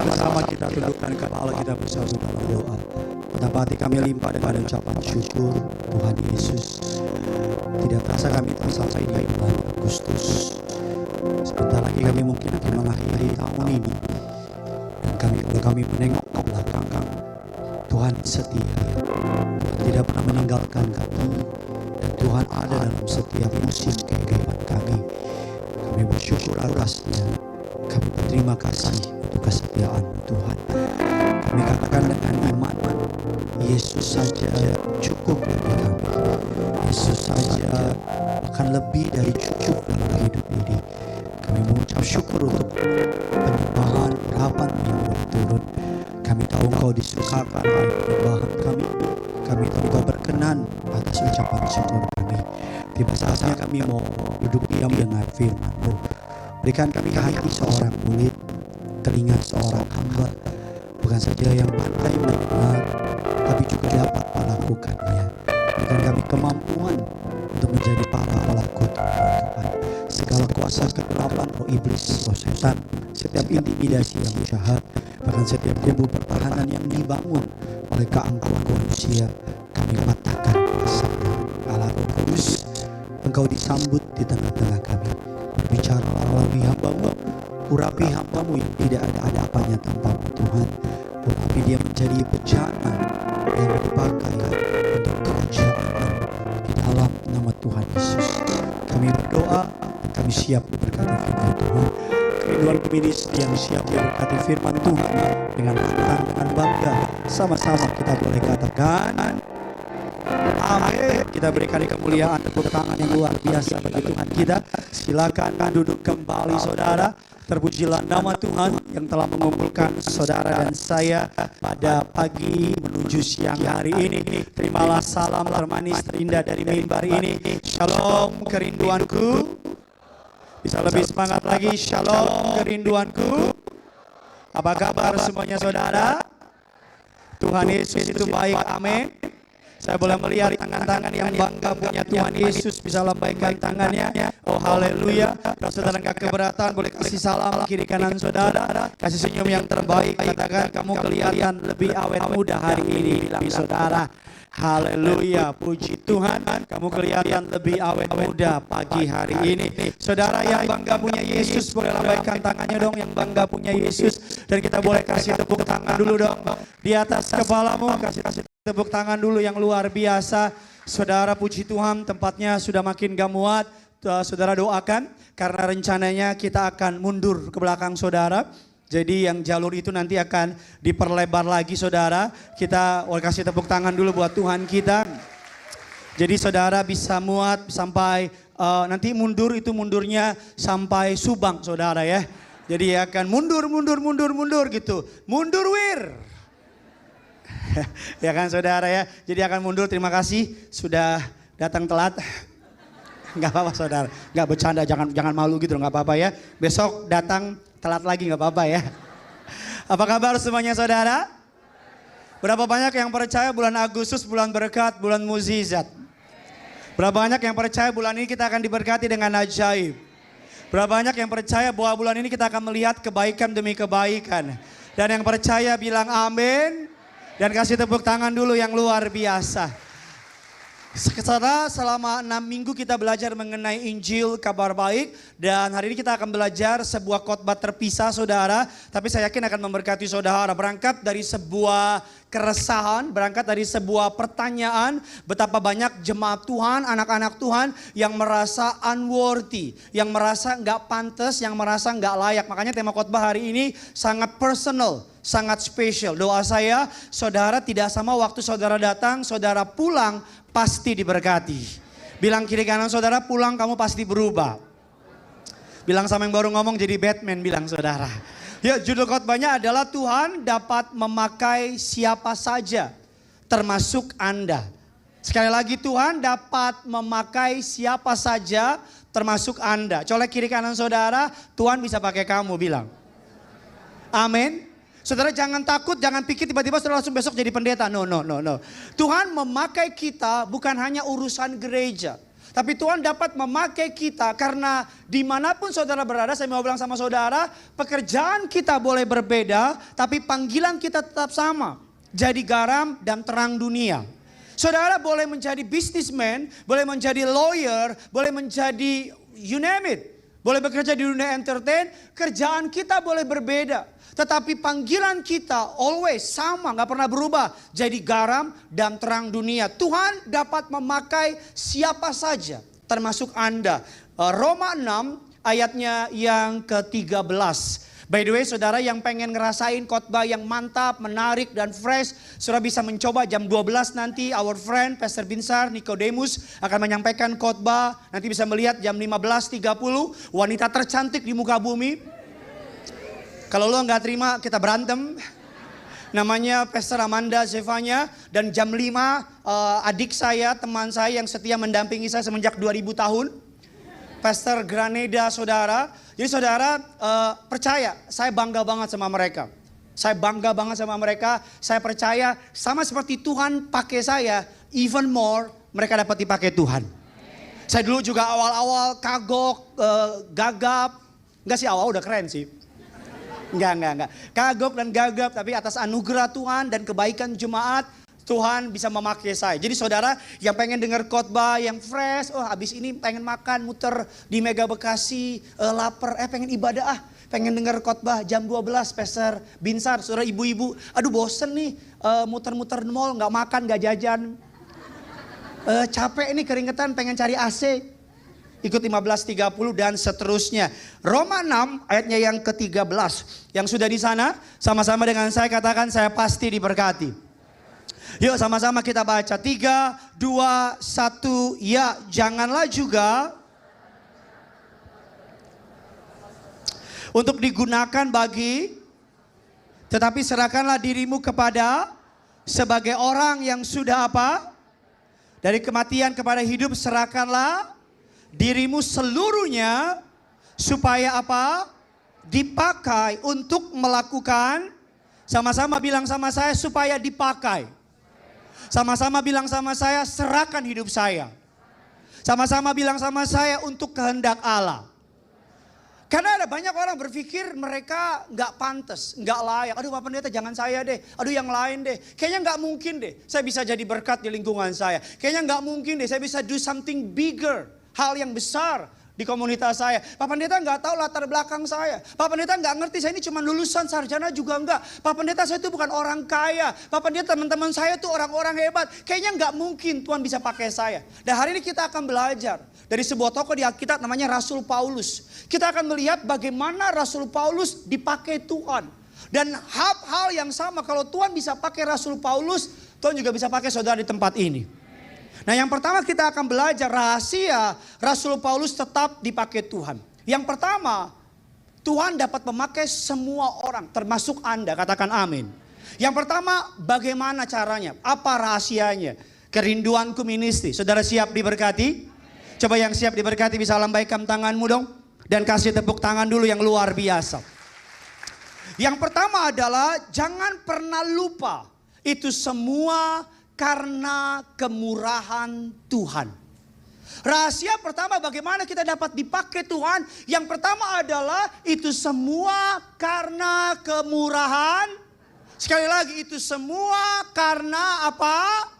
sama-sama kita tundukkan kepala kita bersatu dalam doa. Betapa hati kami limpah dengan ucapan syukur Tuhan Yesus. Tidak terasa kami telah sampai di bulan Agustus. Sebentar lagi kami mungkin akan mengakhiri tahun ini. Dan kalau kami menengok ke belakang, Tuhan setia. Tuhan tidak pernah meninggalkan kami. Dan Tuhan ada dalam setiap musim kehidupan kami. Kami bersyukur atasnya. Kami berterima kasih untuk kesetiaan Tuhan. Kami katakan dengan iman, Yesus saja cukup bagi kami. Yesus saja akan lebih dari cukup dalam hidup ini. Kami mengucap syukur untuk penyembahan harapan yang turun. Kami tahu Engkau disukakan oleh penyembahan kami. Kami tahu Engkau berkenan atas ucapan syukur kami. Tiba saatnya kami mau duduk diam dengan firman-Mu. Berikan kami hati seorang murid, telinga seorang hamba, bukan saja yang pandai mendengar, tapi juga dapat melakukannya. Berikan kami kemampuan untuk menjadi para pelaku Tuhan. Segala kuasa kegelapan roh iblis, roh setan, setiap intimidasi yang jahat, bahkan setiap kubu pertahanan yang dibangun oleh keangkuhan manusia, kami katakan kesabaran Allah Roh Kudus. Engkau disambut di tengah-tengah kami. Berbicara melalui hamba-Mu, urapi hamba-Mu yang tidak ada apanya tanpa-Mu Tuhan. Urapi dia menjadi bejana yang dipakai untuk kerajaan di dalam nama Tuhan Yesus. Kami berdoa, kami siap berkati firman Tuhan. Kerinduan ministri yang siap berkati firman Tuhan dengan lantang, dengan bangga. Sama-sama kita boleh katakan amin. Kita berikan kemuliaan, tepuk tangan yang luar biasa bagi Tuhan kita. Silakan duduk kembali saudara. Terpujilah nama Tuhan yang telah mengumpulkan saudara dan saya pada pagi menuju siang hari ini. Terimalah salam termanis terindah dari mimbar ini. Shalom kerinduanku. Bisa lebih semangat lagi. Shalom kerinduanku. Apa kabar semuanya saudara? Tuhan Yesus itu baik. Amin. Saya boleh melihat tangan-tangan yang bangga punya Tuhan Yesus, bisa lambaikan tangannya. Oh haleluya. Kalau saudara enggak keberatan, boleh kasih salam kiri kanan saudara. Kasih senyum yang terbaik. Katakan kamu kelihatan lebih awet muda hari ini, bilang saudara. Haleluya, puji Tuhan. Kamu kelihatan lebih awet muda pagi hari ini. Saudara yang bangga punya Yesus, boleh lambaikan tangannya dong yang bangga punya Yesus. Dan kita boleh kasih tepuk tangan dulu dong di atas kepalamu. Kasih tepuk tangan dulu yang luar biasa. Saudara puji Tuhan, tempatnya sudah makin gak muat. Saudara doakan karena rencananya kita akan mundur ke belakang saudara. Jadi yang jalur itu nanti akan diperlebar lagi saudara. Kita kasih tepuk tangan dulu buat Tuhan kita. Jadi saudara bisa muat sampai nanti mundurnya sampai Subang saudara ya. Jadi akan mundur gitu. Mundur wir. Ya kan saudara ya. Jadi akan mundur, terima kasih sudah datang telat. Enggak apa-apa saudara. Enggak bercanda, jangan malu gitu, enggak apa-apa ya. Besok datang telat lagi enggak apa-apa ya. Apa kabar semuanya saudara? Berapa banyak yang percaya bulan Agustus bulan berkat, bulan mukjizat? Berapa banyak yang percaya bulan ini kita akan diberkati dengan ajaib? Berapa banyak yang percaya bahwa bulan ini kita akan melihat kebaikan demi kebaikan? Dan yang percaya bilang amin. Dan kasih tepuk tangan dulu yang luar biasa. Saudara, selama 6 minggu kita belajar mengenai Injil kabar baik. Dan hari ini kita akan belajar sebuah khotbah terpisah saudara. Tapi saya yakin akan memberkati saudara. Berangkat dari sebuah keresahan, berangkat dari sebuah pertanyaan. Betapa banyak jemaat Tuhan, anak-anak Tuhan yang merasa unworthy. Yang merasa gak pantas, yang merasa gak layak. Makanya tema khotbah hari ini sangat personal, sangat spesial. Doa saya, saudara tidak sama waktu saudara datang, saudara pulang pasti diberkati. Bilang kiri kanan saudara, pulang kamu pasti berubah. Bilang sama yang baru ngomong jadi Batman, bilang saudara. Ya, judul khotbahnya adalah Tuhan dapat memakai siapa saja, termasuk Anda. Sekali lagi, Tuhan dapat memakai siapa saja, termasuk Anda. Colek kiri kanan saudara, Tuhan bisa pakai kamu, bilang. Amin. Saudara jangan takut, jangan pikir tiba-tiba saudara langsung besok jadi pendeta. No. Tuhan memakai kita bukan hanya urusan gereja. Tapi Tuhan dapat memakai kita karena dimanapun saudara berada, saya mau bilang sama saudara, pekerjaan kita boleh berbeda, tapi panggilan kita tetap sama. Jadi garam dan terang dunia. Saudara boleh menjadi businessman, boleh menjadi lawyer, boleh menjadi you name it. Boleh bekerja di dunia entertain, kerjaan kita boleh berbeda. Tetapi panggilan kita always sama, gak pernah berubah. Jadi garam dan terang dunia. Tuhan dapat memakai siapa saja, termasuk Anda. Roma 6 ayatnya yang ke-13. By the way, saudara yang pengen ngerasain khotbah yang mantap, menarik dan fresh, saudara bisa mencoba jam 12 nanti. Our friend Pastor Binsar Nicodemus akan menyampaikan khotbah. Nanti bisa melihat jam 15.30, wanita tercantik di muka bumi. Kalau lo nggak terima, kita berantem. Namanya Pastor Amanda Zevanya. Dan jam 5 adik saya, teman saya yang setia mendampingi saya semenjak 2000 tahun. Pastor Graneda, saudara. Jadi saudara percaya, saya bangga banget sama mereka. Saya bangga banget sama mereka. Saya percaya sama seperti Tuhan pakai saya, even more mereka dapat dipakai Tuhan. Saya dulu juga awal-awal kagok, gagap. Enggak sih, awal udah keren sih. Enggak. Kagok dan gagap, tapi atas anugerah Tuhan dan kebaikan jemaat, Tuhan bisa memakai saya. Jadi saudara yang pengen dengar khotbah yang fresh, habis ini pengen makan, muter di Mega Bekasi, lapar, pengen ibadah pengen dengar khotbah jam 12, Pastor Binsar, saudara ibu-ibu, aduh bosen nih, muter-muter mall, gak makan, gak jajan. Capek nih keringetan, pengen cari AC. Ikut 15.30 dan seterusnya. Roma 6 ayatnya yang ke-13. Yang sudah di sana, sama-sama dengan saya katakan, saya pasti diberkati. Yuk sama-sama kita baca. 3, 2, 1. Ya, janganlah juga untuk digunakan bagi, tetapi serahkanlah dirimu kepada sebagai orang yang sudah apa? Dari kematian kepada hidup, serahkanlah dirimu seluruhnya supaya apa? Dipakai untuk melakukan, sama-sama bilang sama saya, supaya dipakai. Sama-sama bilang sama saya, serahkan hidup saya. Sama-sama bilang sama saya, untuk kehendak Allah. Karena ada banyak orang berpikir mereka gak pantas, gak layak. Aduh Pak Pendeta jangan saya deh, aduh yang lain deh. Kayaknya gak mungkin deh saya bisa jadi berkat di lingkungan saya. Kayaknya gak mungkin deh saya bisa do something bigger. Hal yang besar di komunitas saya. Pak Pendeta nggak tahu latar belakang saya. Pak Pendeta nggak ngerti saya ini cuma lulusan sarjana juga enggak. Pak Pendeta saya itu bukan orang kaya. Pak Pendeta teman-teman saya itu orang-orang hebat. Kayaknya nggak mungkin Tuhan bisa pakai saya. Dan hari ini kita akan belajar dari sebuah tokoh di Alkitab namanya Rasul Paulus. Kita akan melihat bagaimana Rasul Paulus dipakai Tuhan. Dan hal yang sama kalau Tuhan bisa pakai Rasul Paulus, Tuhan juga bisa pakai saudara di tempat ini. Nah yang pertama kita akan belajar rahasia Rasul Paulus tetap dipakai Tuhan. Yang pertama, Tuhan dapat memakai semua orang termasuk Anda, katakan amin. Yang pertama, bagaimana caranya? Apa rahasianya? Kerinduanku ministry. Saudara siap diberkati? Coba yang siap diberkati bisa lambaikan tanganmu dong. Dan kasih tepuk tangan dulu yang luar biasa. Yang pertama adalah jangan pernah lupa itu semua karena kemurahan Tuhan. Rahasia pertama bagaimana kita dapat dipakai Tuhan. Yang pertama adalah itu semua karena kemurahan. Sekali lagi itu semua karena apa?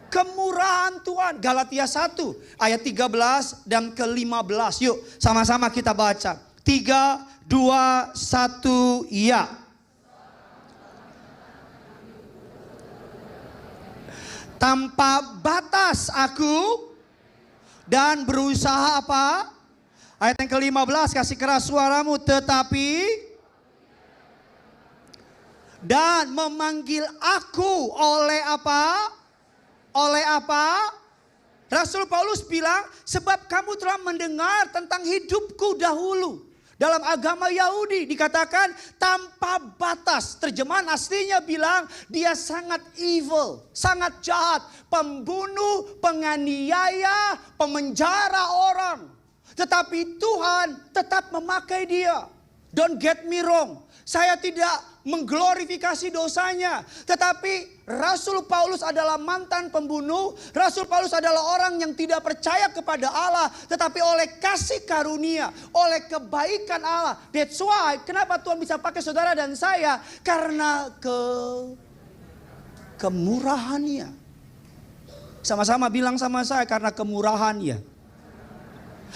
Kemurahan Tuhan. Galatia 1 ayat 13 dan ke-15. Yuk sama-sama kita baca. 3, 2, 1 ya. Tanpa batas aku dan berusaha apa? Ayat yang ke-15 kasih keras suaramu. Tetapi dan memanggil aku oleh apa? Oleh apa? Rasul Paulus bilang sebab kamu telah mendengar tentang hidupku dahulu. Dalam agama Yahudi dikatakan tanpa batas. Terjemahan aslinya bilang dia sangat evil, sangat jahat. Pembunuh, penganiaya, pemenjara orang. Tetapi Tuhan tetap memakai dia. Don't get me wrong. Saya tidak mengglorifikasi dosanya. Tetapi Rasul Paulus adalah mantan pembunuh. Rasul Paulus adalah orang yang tidak percaya kepada Allah. Tetapi oleh kasih karunia, oleh kebaikan Allah. That's why kenapa Tuhan bisa pakai saudara dan saya. Karena kemurahannya. Sama-sama bilang sama saya, karena kemurahannya.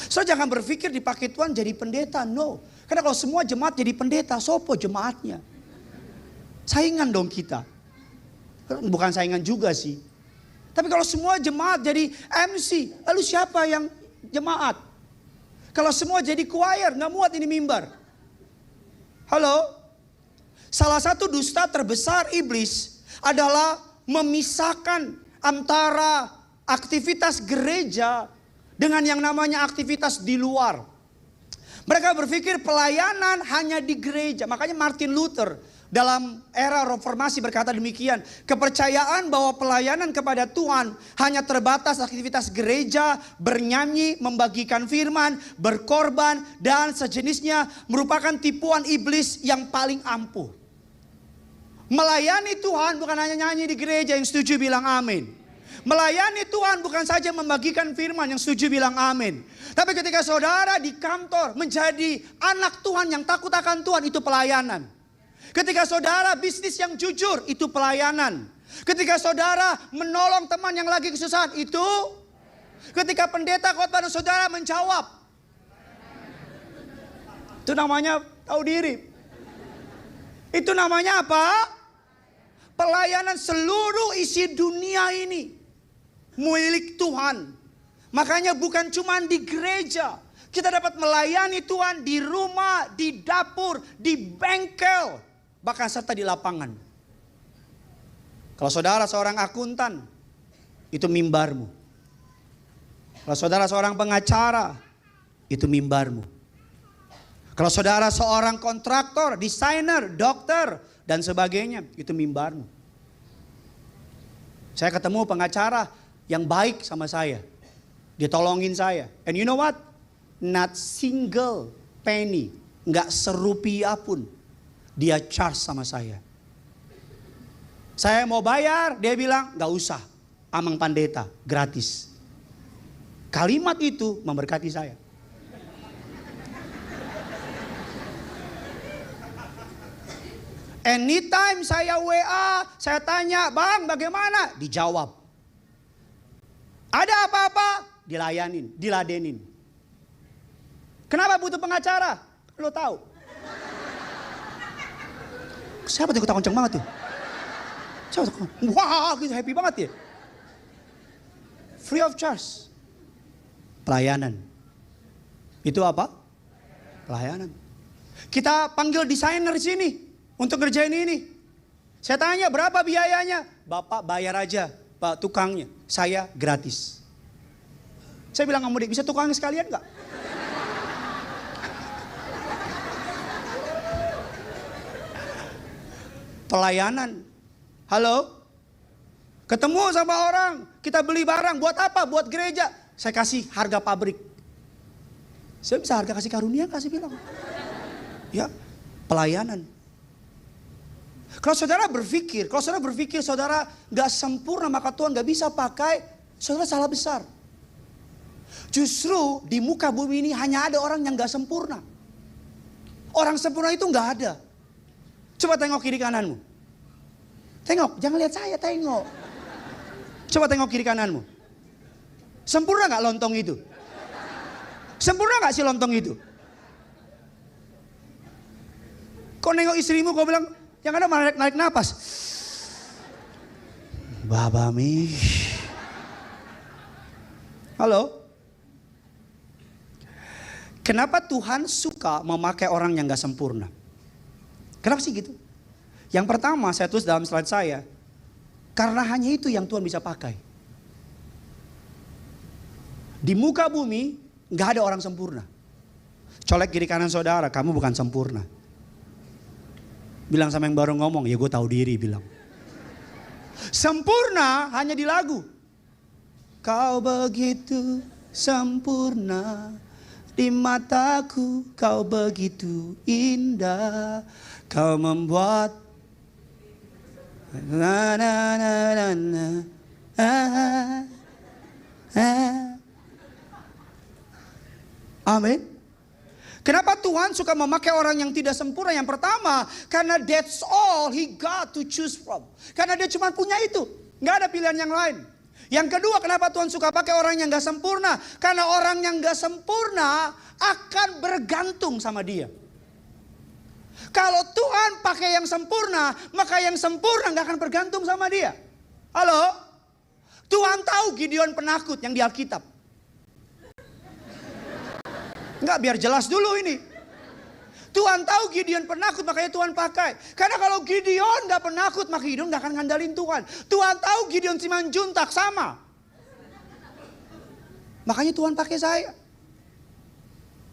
So jangan berpikir dipakai Tuhan jadi pendeta, no. Karena kalau semua jemaat jadi pendeta, sopo jemaatnya? Saingan dong kita. Bukan saingan juga sih. Tapi kalau semua jemaat jadi MC, lalu siapa yang jemaat? Kalau semua jadi choir, gak muat ini mimbar. Halo? Salah satu dusta terbesar iblis adalah memisahkan antara aktivitas gereja dengan yang namanya aktivitas di luar. Mereka berpikir pelayanan hanya di gereja. Makanya Martin Luther dalam era reformasi berkata demikian. Kepercayaan bahwa pelayanan kepada Tuhan hanya terbatas aktivitas gereja, bernyanyi, membagikan firman, berkorban, dan sejenisnya merupakan tipuan iblis yang paling ampuh. Melayani Tuhan bukan hanya nyanyi di gereja, yang setuju bilang amin. Melayani Tuhan bukan saja membagikan firman, yang setuju bilang amin. Tapi ketika saudara di kantor menjadi anak Tuhan yang takut akan Tuhan, itu pelayanan. Ketika saudara bisnis yang jujur, itu pelayanan. Ketika saudara menolong teman yang lagi kesusahan, itu. Ketika pendeta khotbah dan saudara menjawab, itu namanya tahu diri. Itu namanya apa? Pelayanan. Seluruh isi dunia ini milik Tuhan. Makanya bukan cuma di gereja. Kita dapat melayani Tuhan di rumah, di dapur, di bengkel, bahkan serta di lapangan. Kalau saudara seorang akuntan, itu mimbarmu. Kalau saudara seorang pengacara, itu mimbarmu. Kalau saudara seorang kontraktor, desainer, dokter, dan sebagainya, itu mimbarmu. Saya ketemu pengacara yang baik sama saya. Dia tolongin saya. And you know what? Not single penny. Nggak serupiah pun dia charge sama saya. Saya mau bayar, dia bilang nggak usah. Amang pendeta, gratis. Kalimat itu memberkati saya. Anytime saya WA, saya tanya, "Bang, bagaimana?" Dijawab. Ada apa-apa, dilayanin, diladenin. Kenapa butuh pengacara? Lo tahu. Siapa tuh ketawa kenceng banget tuh? Siapa tuh? Wah, gitu happy banget ya. Free of charge. Pelayanan. Itu apa? Pelayanan. Kita panggil desainer di sini untuk ngerjain ini. Saya tanya berapa biayanya? Bapak bayar aja, Pak tukangnya. Saya gratis. Saya bilang sama dia, bisa tukangnya sekalian gak? Pelayanan. Halo? Ketemu sama orang, kita beli barang, buat apa? Buat gereja. Saya kasih harga pabrik. Saya bisa harga kasih karunia, kasih bilang. Ya, pelayanan. Kalau saudara berpikir saudara gak sempurna, maka Tuhan gak bisa pakai, saudara salah besar. Justru di muka bumi ini hanya ada orang yang gak sempurna. Orang sempurna itu gak ada. Coba tengok kiri kananmu. Tengok, jangan lihat saya, tengok. Coba tengok kiri kananmu. Sempurna gak lontong itu? Sempurna gak sih lontong itu? Kau nengok istrimu, kau bilang, yang ada malah narik napas. Babami. Halo? Kenapa Tuhan suka memakai orang yang gak sempurna? Kenapa sih gitu? Yang pertama saya tulis dalam slide saya. Karena hanya itu yang Tuhan bisa pakai. Di muka bumi gak ada orang sempurna. Colek kiri kanan saudara, kamu bukan sempurna. Bilang sama yang baru ngomong, ya gue tahu diri bilang. Sempurna hanya di lagu. Kau begitu sempurna, di mataku kau begitu indah. Kau membuat Na, na, na, na, na. Ah, ah. Amin. Kenapa Tuhan suka memakai orang yang tidak sempurna? Yang pertama, karena that's all he got to choose from. Karena dia cuma punya itu, nggak ada pilihan yang lain. Yang kedua, kenapa Tuhan suka pakai orang yang nggak sempurna? Karena orang yang nggak sempurna akan bergantung sama dia. Kalau Tuhan pakai yang sempurna, maka yang sempurna nggak akan bergantung sama dia. Halo? Tuhan tahu Gideon penakut yang di Alkitab. Enggak, biar jelas dulu ini. Tuhan tahu Gideon penakut, makanya Tuhan pakai. Karena kalau Gideon gak penakut, maka Gideon gak akan ngandalin Tuhan. Tuhan tahu Gideon Simanjuntak sama. Makanya Tuhan pakai saya.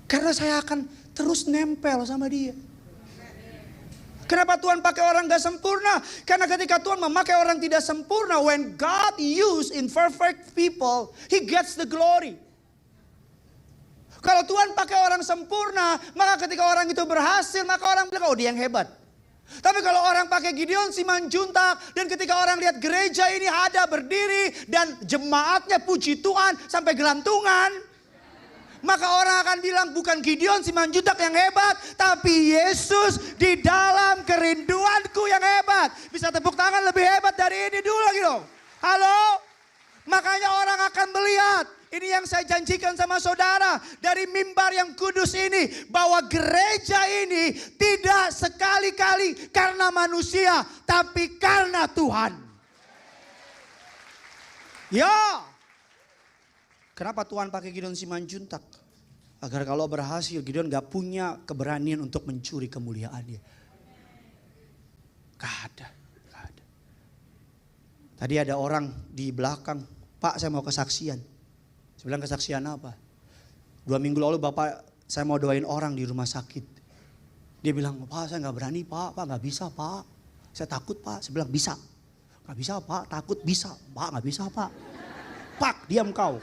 Karena saya akan terus nempel sama dia. Kenapa Tuhan pakai orang gak sempurna? Karena ketika Tuhan memakai orang tidak sempurna, when God use imperfect people, He gets the glory. Kalau Tuhan pakai orang sempurna, maka ketika orang itu berhasil, maka orang bilang, oh dia yang hebat. Tapi kalau orang pakai Gideon Simanjuntak, dan ketika orang lihat gereja ini ada berdiri, dan jemaatnya puji Tuhan sampai gelantungan, maka orang akan bilang bukan Gideon Simanjuntak yang hebat, tapi Yesus di dalam kerinduanku yang hebat. Bisa tepuk tangan lebih hebat dari ini dulu lagi dong. Halo? Makanya orang akan melihat. Ini yang saya janjikan sama saudara dari mimbar yang kudus ini. Bahwa gereja ini tidak sekali-kali karena manusia, tapi karena Tuhan. Ya. Kenapa Tuhan pakai Gideon Simanjuntak? Agar kalau berhasil Gideon gak punya keberanian untuk mencuri kemuliaannya. Gak ada. Tadi ada orang di belakang, Pak saya mau kesaksian. Saya bilang kesaksian apa? 2 minggu lalu Bapak saya mau doain orang di rumah sakit. Dia bilang, Pak saya gak berani Pak gak bisa Pak. Saya takut Pak, saya bilang bisa. Gak bisa Pak, takut bisa. Pak gak bisa Pak. Pak diam kau.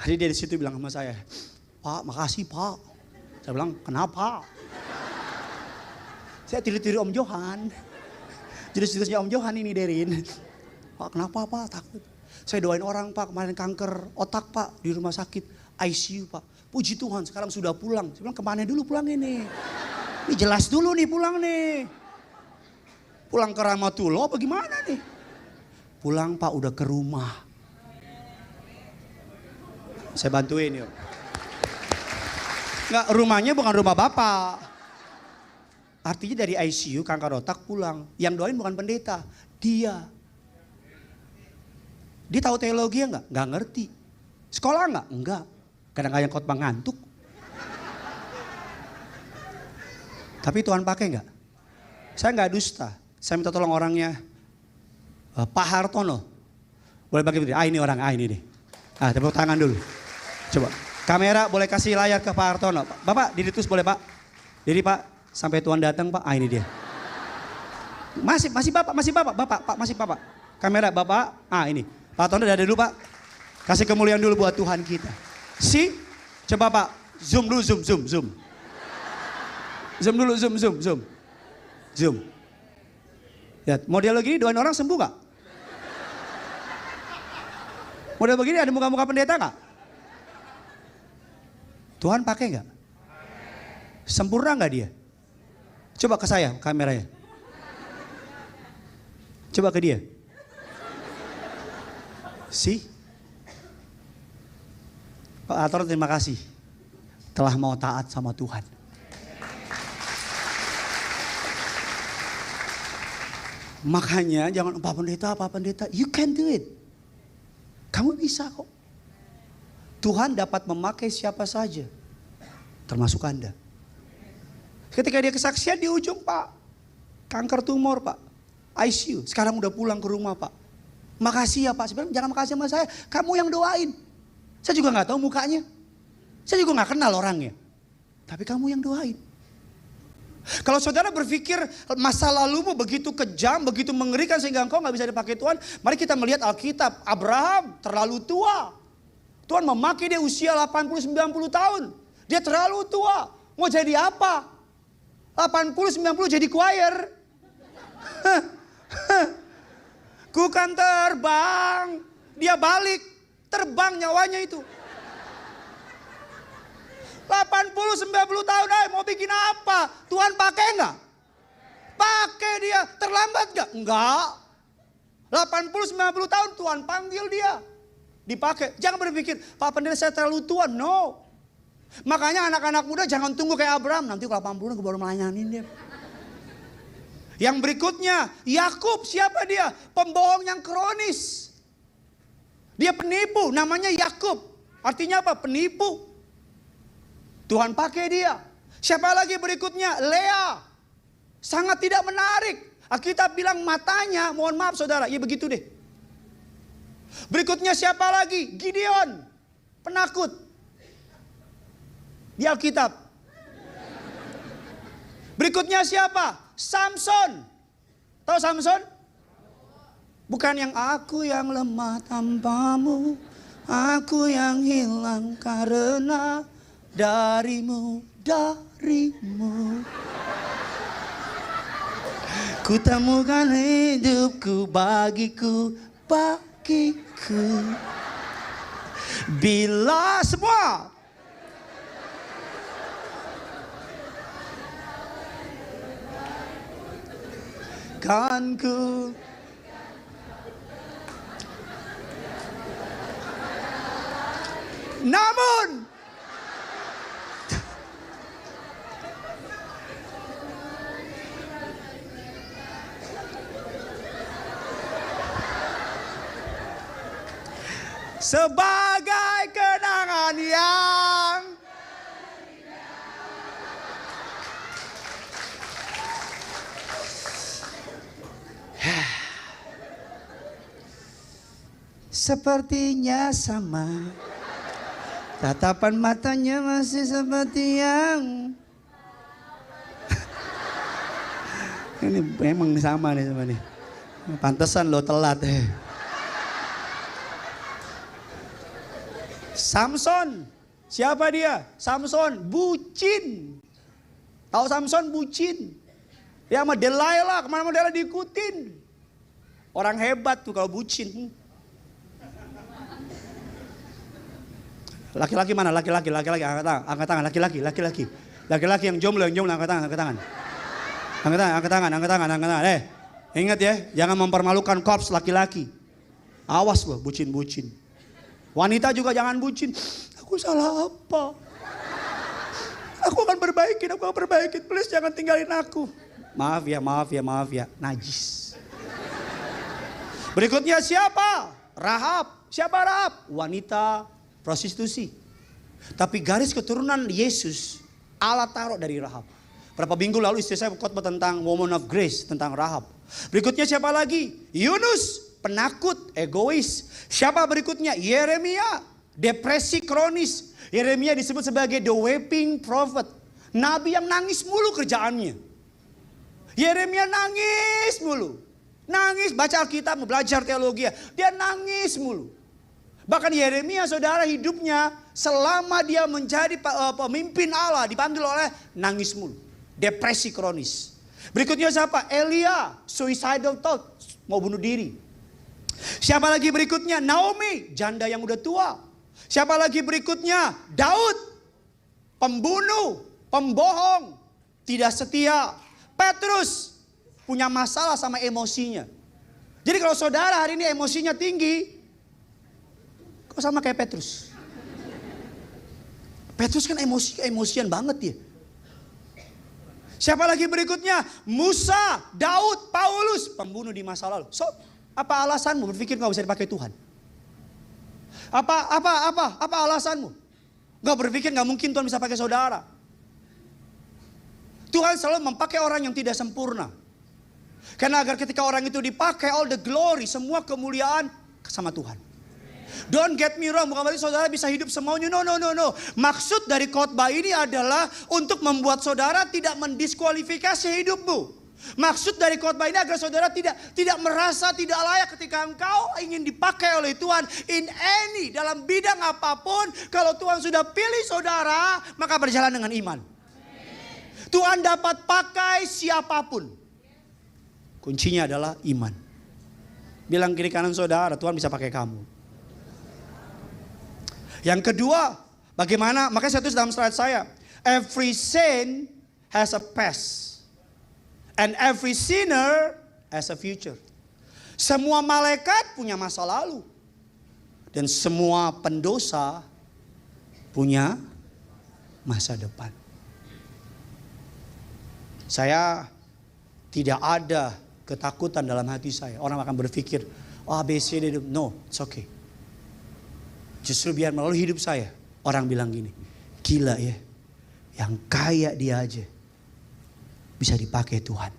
Hari dia di situ bilang sama saya, Pak makasih Pak. Saya bilang kenapa? Saya tiru-tiru Om Johan. Jurus-jurusnya Om Johan ini Derin. Pak kenapa Pak takut? Saya doain orang Pak kemarin kanker otak Pak di rumah sakit ICU Pak. Puji Tuhan sekarang sudah pulang. Saya bilang kemana dulu pulang ini? Ini jelas dulu nih pulang nih. Pulang ke Ramatullah apa gimana nih? Pulang Pak udah ke rumah. Saya bantuin yuk. Enggak, rumahnya bukan rumah Bapak. Artinya dari ICU kanker otak pulang. Yang doain bukan pendeta, dia. Dia tahu teologi enggak? Enggak ngerti. Sekolah enggak? Enggak. Kadang-kadang khotbah ngantuk. Tapi Tuhan pakai enggak? Saya enggak dusta. Saya minta tolong orangnya. Pak Hartono. Boleh bagi ini orang, ini nih. Tepuk tangan dulu. Coba. Kamera boleh kasih layar ke Pak Hartono. Bapak diritus boleh Pak? Jadi Pak sampai Tuhan datang Pak. Ini dia. Masih Bapak, Pak masih Bapak. Kamera Bapak, ini. Pak Tono dari dulu Pak. Kasih kemuliaan dulu buat Tuhan kita. Coba Pak, zoom dulu, zoom. Zoom dulu, zoom. Lihat, model begini doain orang sembuh gak? Model begini ada muka-muka pendeta gak? Tuhan pakai gak? Sempurna gak dia? Coba ke saya kameranya. Coba ke dia. Pak Ator terima kasih telah mau taat sama Tuhan. Makanya jangan Pak Pendeta, you can do it. Kamu bisa kok. Tuhan dapat memakai siapa saja, termasuk Anda. Ketika dia kesaksian di ujung Pak, kanker tumor Pak, ICU, sekarang udah pulang ke rumah Pak. Makasih ya Pak, sebenarnya jangan makasih sama saya, kamu yang doain. Saya juga gak tahu mukanya, saya juga gak kenal orangnya. Tapi kamu yang doain. Kalau saudara berpikir masa lalumu begitu kejam, begitu mengerikan sehingga engkau gak bisa dipakai Tuhan. Mari kita melihat Alkitab, Abraham terlalu tua. Tuhan memakai dia usia 80-90 tahun. Dia terlalu tua, mau jadi apa? 80-90 jadi choir. Ku kan terbang. Dia balik. Terbang nyawanya itu. 80-90 tahun, mau bikin apa? Tuhan pakai enggak? Pakai dia. Terlambat enggak? Enggak. 80-90 tahun Tuhan panggil dia. Dipakai. Jangan berpikir, Pak Pendeta saya terlalu tua. No. Makanya anak-anak muda jangan tunggu kayak Abraham. Nanti kalau 80 gue baru melayanin dia. Yang berikutnya, Yakub. Siapa dia? Pembohong yang kronis. Dia penipu. Namanya Yakub. Artinya apa? Penipu. Tuhan pakai dia. Siapa lagi berikutnya? Lea. Sangat tidak menarik. Alkitab bilang matanya, mohon maaf saudara, ya begitu deh. Berikutnya siapa lagi? Gideon. Penakut. Di Alkitab. Berikutnya siapa? Samson. Tahu Samson? Bukan yang aku yang lemah tanpamu, aku yang hilang karena darimu. Ku temukan hidupku bagiku. Bila semua kan ku namun sebagai kenangan yang sepertinya sama, tatapan matanya masih seperti yang ini memang sama nih sama nih. Pantesan lo telat. Samson. Siapa dia? Samson bucin. Tahu Samson bucin. Dia sama Delilah, kemana-mana Delilah diikutin. Orang hebat tuh kalau bucin. Laki-laki mana? Laki-laki, angkat tangan, laki-laki yang jomblo, angkat tangan. Angkat tangan. Ingat ya, jangan mempermalukan korps laki-laki. Awas loh, bucin. Wanita juga jangan bucin. Aku salah apa? Aku akan perbaikin. Please jangan tinggalin aku. Maaf ya. Najis. Berikutnya siapa? Rahab. Siapa Rahab? Wanita prostitusi. Tapi garis keturunan Yesus Allah taruh dari Rahab. Berapa minggu lalu istri saya khotbah tentang woman of grace, tentang Rahab. Berikutnya siapa lagi? Yunus. Penakut, egois. Siapa berikutnya? Yeremia, depresi kronis. Yeremia disebut sebagai the weeping prophet. Nabi yang nangis mulu kerjaannya. Yeremia nangis mulu. Nangis, baca Alkitab, belajar teologi. Dia nangis mulu. Bahkan Yeremia saudara hidupnya selama dia menjadi pemimpin Allah dipanggil oleh nangis mulu. Depresi kronis. Berikutnya siapa? Elia, suicidal thought, mau bunuh diri. Siapa lagi berikutnya? Naomi, janda yang udah tua. Siapa lagi berikutnya? Daud, pembunuh, pembohong, tidak setia. Petrus, punya masalah sama emosinya. Jadi kalau saudara hari ini emosinya tinggi, kok sama kayak Petrus? Petrus kan emosian banget dia. Siapa lagi berikutnya? Musa, Daud, Paulus, pembunuh di masa lalu. So, apa alasanmu berpikir kau bisa dipakai Tuhan? Apa alasanmu? Gak berpikir gak mungkin Tuhan bisa pakai saudara. Tuhan selalu memakai orang yang tidak sempurna. Karena agar ketika orang itu dipakai, all the glory, semua kemuliaan sama Tuhan. Don't get me wrong, bukan berarti saudara bisa hidup semaunya. No. Maksud dari khotbah ini adalah untuk membuat saudara tidak mendiskualifikasi hidupmu. Maksud dari khotbah ini agar saudara tidak merasa tidak layak ketika engkau ingin dipakai oleh Tuhan in any dalam bidang apapun. Kalau Tuhan sudah pilih saudara, maka berjalan dengan iman. Tuhan dapat pakai siapapun. Kuncinya adalah iman. Bilang kiri kanan saudara, Tuhan bisa pakai kamu. Yang kedua, bagaimana? Makanya saya tulis dalam slide saya, every saint has a past. And every sinner has a future. Semua malaikat punya masa lalu. Dan semua pendosa punya masa depan. Saya tidak ada ketakutan dalam hati saya. Orang akan berpikir, oh A, B, C, D. No, it's okay. Justru biar melalui hidup saya, orang bilang gini, gila ya, yang kaya dia aja bisa dipakai Tuhan.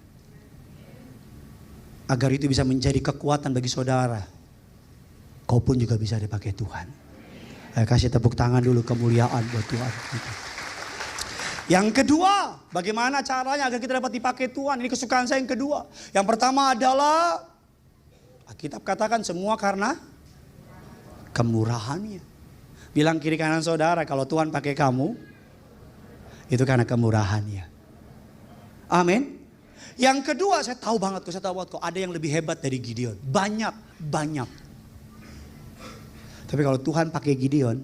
Agar itu bisa menjadi kekuatan bagi saudara. Kau pun juga bisa dipakai Tuhan. Ayo kasih tepuk tangan dulu, kemuliaan buat Tuhan. Yang kedua, bagaimana caranya agar kita dapat dipakai Tuhan? Ini kesukaan saya yang kedua. Yang pertama adalah, Alkitab katakan semua karena kemurahannya. Bilang kiri kanan saudara, kalau Tuhan pakai kamu, itu karena kemurahannya. Amin. Yang kedua, saya tahu banget kok ada yang lebih hebat dari Gideon. Banyak. Tapi kalau Tuhan pakai Gideon,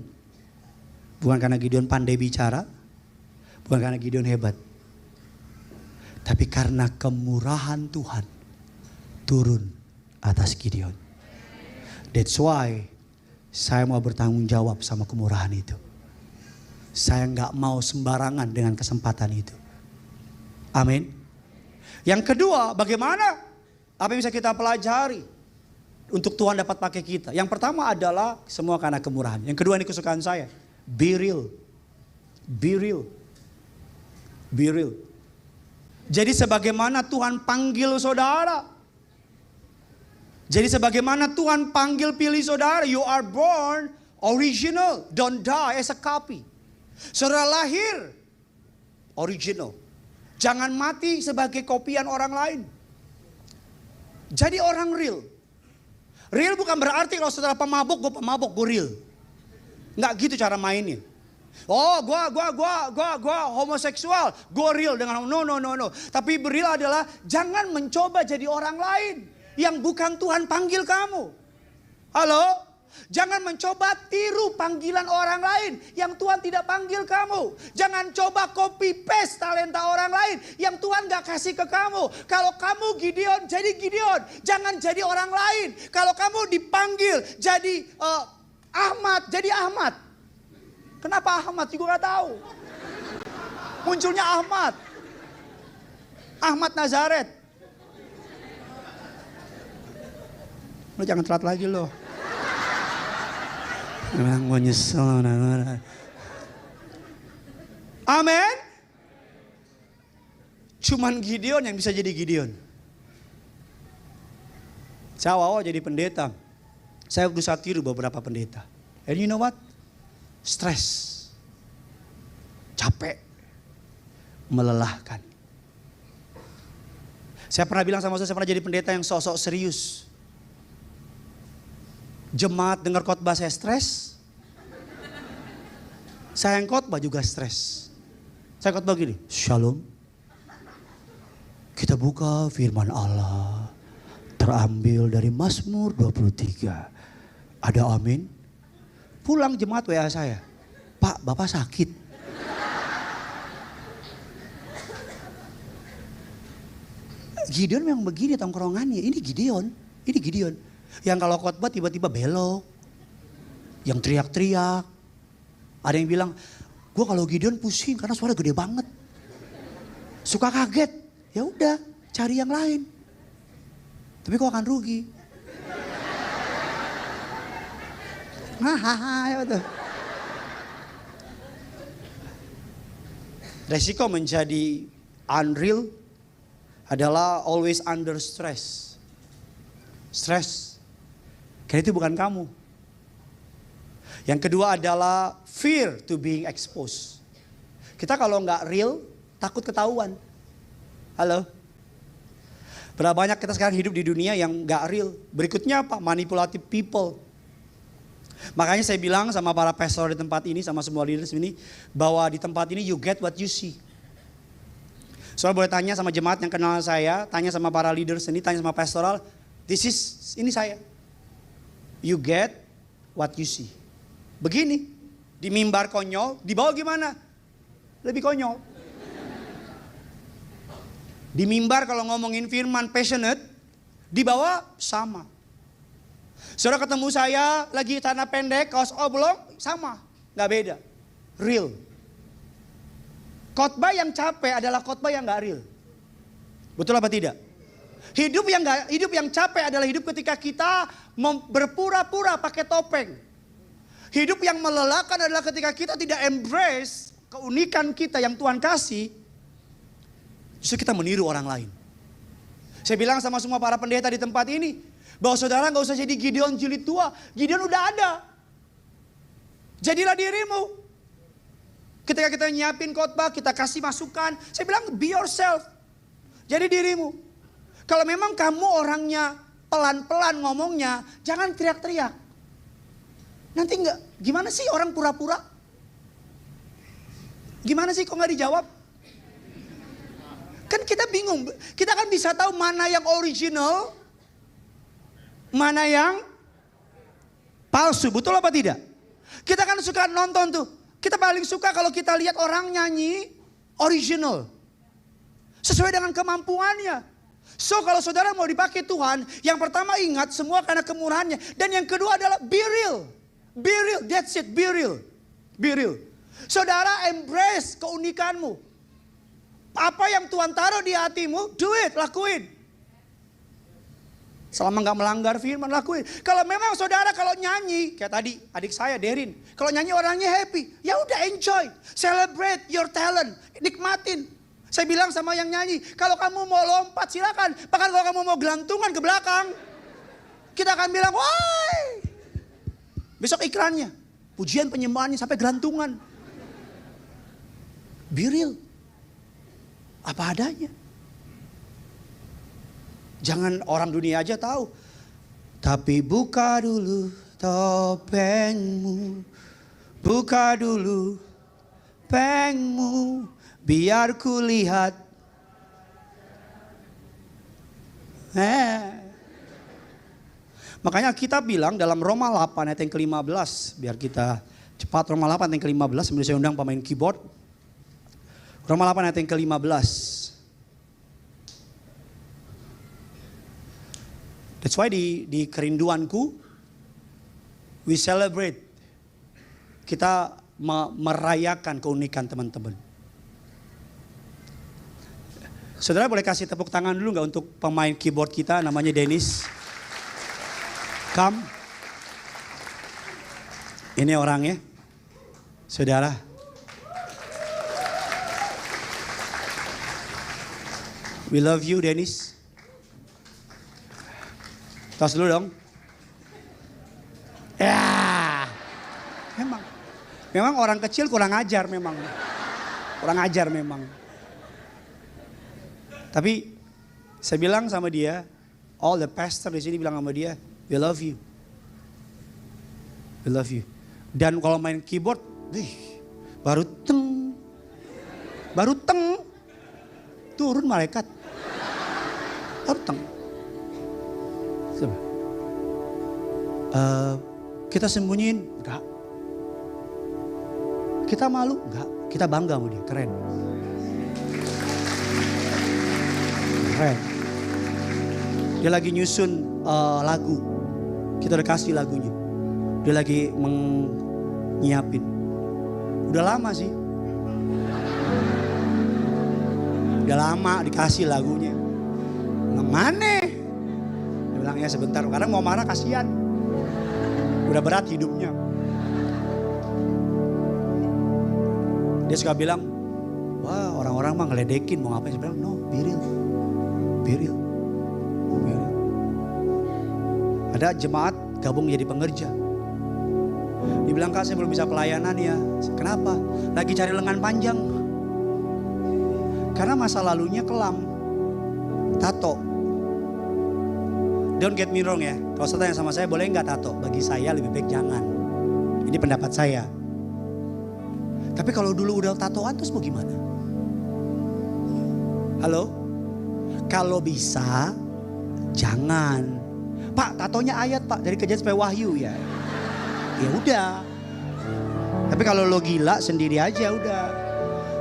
bukan karena Gideon pandai bicara, bukan karena Gideon hebat, tapi karena kemurahan Tuhan turun atas Gideon. That's why saya mau bertanggung jawab sama kemurahan itu. Saya nggak mau sembarangan dengan kesempatan itu. Amin. Yang kedua, bagaimana? Apa yang bisa kita pelajari untuk Tuhan dapat pakai kita? Yang pertama adalah semua karena kemurahan. Yang kedua, ini kesukaan saya. Be real. Be real. Be real. Jadi sebagaimana Tuhan panggil saudara. Jadi sebagaimana Tuhan panggil pilih saudara. You are born original. Don't die as a copy. Saudara lahir original. Jangan mati sebagai kopian orang lain. Jadi orang real. Real bukan berarti kalau saudara pemabuk, gue pemabuk, gue real. Nggak gitu cara mainnya. Oh, gue homoseksual, gue real dengan no. Tapi real adalah jangan mencoba jadi orang lain yang bukan Tuhan panggil kamu. Halo? Jangan mencoba tiru panggilan orang lain yang Tuhan tidak panggil kamu. Jangan coba copy paste talenta orang lain yang Tuhan gak kasih ke kamu. Kalau kamu Gideon, jadi Gideon. Jangan jadi orang lain. Kalau kamu dipanggil jadi Ahmad, jadi Ahmad. Kenapa Ahmad juga gak tahu. Munculnya Ahmad. Ahmad Nazaret. Lo jangan telat lagi lo. Memang gue nyesel. Amin. Cuman Gideon yang bisa jadi Gideon. Saya awal jadi pendeta. Saya berusaha tiru beberapa pendeta. And you know what? Stres. Capek. Melelahkan. Saya pernah bilang sama saya pernah jadi pendeta yang sok-sok serius. Jemaat dengar khotbah saya stres. Saya yang khotbah juga stres. Saya khotbah gini, Shalom. Kita buka firman Allah. Terambil dari Mazmur 23. Ada amin. Pulang jemaat WA saya. Pak, Bapak sakit. Gideon memang begini tongkrongannya. Ini Gideon. Yang kalau khotbah tiba-tiba belok. Yang teriak-teriak. Ada yang bilang, gue kalau Gideon pusing karena suara gede banget. Suka kaget. Ya udah, cari yang lain. Tapi kok akan rugi. Ya betul. Resiko menjadi unreal adalah always under stress. Stress. Karena itu bukan kamu. Yang kedua adalah fear to being exposed. Kita kalau nggak real, takut ketahuan. Halo? Berapa banyak kita sekarang hidup di dunia yang nggak real. Berikutnya apa? Manipulative people. Makanya saya bilang sama para pastor di tempat ini, sama semua leaders ini, bahwa di tempat ini you get what you see. Soal boleh tanya sama jemaat yang kenal saya, tanya sama para leaders ini, tanya sama pastoral. Ini saya. You get what you see. Begini, di mimbar konyol, di bawah gimana? Lebih konyol. Di mimbar kalau ngomongin firman passionate, di bawah sama. Saudara ketemu saya lagi celana pendek, kaos oblong, sama. Gak beda. Real. Khotbah yang capek adalah khotbah yang gak real. Betul apa tidak? Hidup yang capek adalah hidup ketika kita berpura-pura pakai topeng. Hidup yang melelahkan adalah ketika kita tidak embrace keunikan kita yang Tuhan kasih. Justru kita meniru orang lain. Saya bilang sama semua para pendeta di tempat ini, bahwa saudara gak usah jadi Gideon jilid tua. Gideon udah ada. Jadilah dirimu. Ketika kita nyiapin khotbah, kita kasih masukan. Saya bilang be yourself. Jadi dirimu. Kalau memang kamu orangnya pelan-pelan ngomongnya, jangan teriak-teriak. Nanti gimana sih orang pura-pura? Gimana sih kok gak dijawab? Kan kita bingung. Kita kan bisa tahu mana yang original, mana yang palsu. Betul apa tidak? Kita kan suka nonton tuh. Kita paling suka kalau kita lihat orang nyanyi original. Sesuai dengan kemampuannya. So kalau saudara mau dipakai Tuhan, yang pertama ingat semua karena kemurahannya. Dan yang kedua adalah be real. Be real, that's it, be real. Be real. Saudara embrace keunikanmu. Apa yang Tuhan taruh di hatimu, do it, lakuin. Selama gak melanggar firman, lakuin. Kalau memang saudara kalau nyanyi, kayak tadi adik saya Derin. Kalau nyanyi orangnya happy, ya udah enjoy. Celebrate your talent, nikmatin. Saya bilang sama yang nyanyi, kalau kamu mau lompat silakan. Bahkan kalau kamu mau gelantungan ke belakang, kita akan bilang, wah. Besok iklannya, pujian penyembahannya sampai gelantungan. Be real. Apa adanya. Jangan orang dunia aja tahu. Tapi buka dulu topengmu. Buka dulu topengmu. Biar ku lihat. Makanya kita bilang dalam Roma 8 ayat yang ke-15. Biar kita cepat, Roma 8 ayat yang ke-15. Sambil saya undang pemain keyboard. Roma 8 ayat yang ke-15. That's why di kerinduanku, we celebrate. Kita merayakan keunikan teman-teman. Saudara boleh kasih tepuk tangan dulu gak untuk pemain keyboard kita namanya Dennis. Come. Ini orangnya. Saudara. We love you Dennis. Tos dulu dong. Ya. Memang orang kecil kurang ajar memang. Kurang ajar memang. Tapi saya bilang sama dia, all the pastor di sini bilang sama dia, we love you. We love you. Dan kalau main keyboard, baru teng. Baru teng. Turun malaikat. Baru teng. Kita sembunyiin? Enggak. Kita malu? Enggak. Kita bangga sama dia, keren. Keren. Dia lagi nyusun lagu. Kita udah kasih lagunya. Dia lagi nyiapin. Udah lama sih. Udah lama dikasih lagunya. Mana? Dia bilang ya sebentar. Kadang mau marah kasihan. Udah berat hidupnya. Dia suka bilang, wah orang-orang mah ngeledekin mau ngapain. Saya bilang, no, be real. Be real. Be real. Ada jemaat gabung jadi pengerja. Dibilang kak saya belum bisa pelayanan ya. Kenapa? Lagi cari lengan panjang. Karena masa lalunya kelam. Tato. Don't get me wrong ya. Kalau saya tanya sama saya boleh nggak tato? Bagi saya lebih baik jangan. Ini pendapat saya. Tapi kalau dulu udah tatoan terus mau gimana? Halo? Kalau bisa, jangan. Pak, tatonya ayat Pak, dari Kejadian sampai Wahyu ya. Ya udah. Tapi kalau lo gila sendiri aja udah.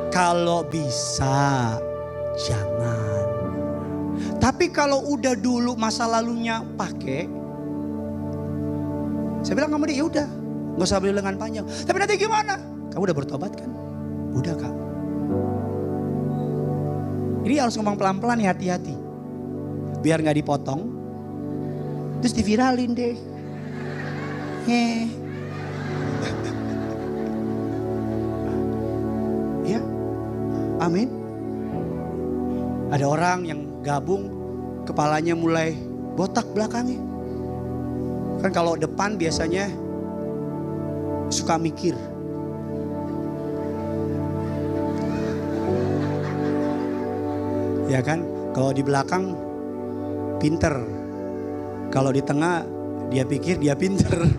Kalau bisa, jangan. Tapi kalau udah dulu masa lalunya pakai, saya bilang sama dia, ya udah, nggak usah beli lengan panjang. Tapi nanti gimana? Kamu udah bertobat kan? Udah Kak. Ini harus ngomong pelan-pelan nih, hati-hati. Biar nggak dipotong, terus diviralin deh. Ya, amin. Ada orang yang gabung, kepalanya mulai botak belakangnya. Kan kalau depan biasanya suka mikir. Ya kan, kalau di belakang pinter. Kalau di tengah dia pikir dia pinter.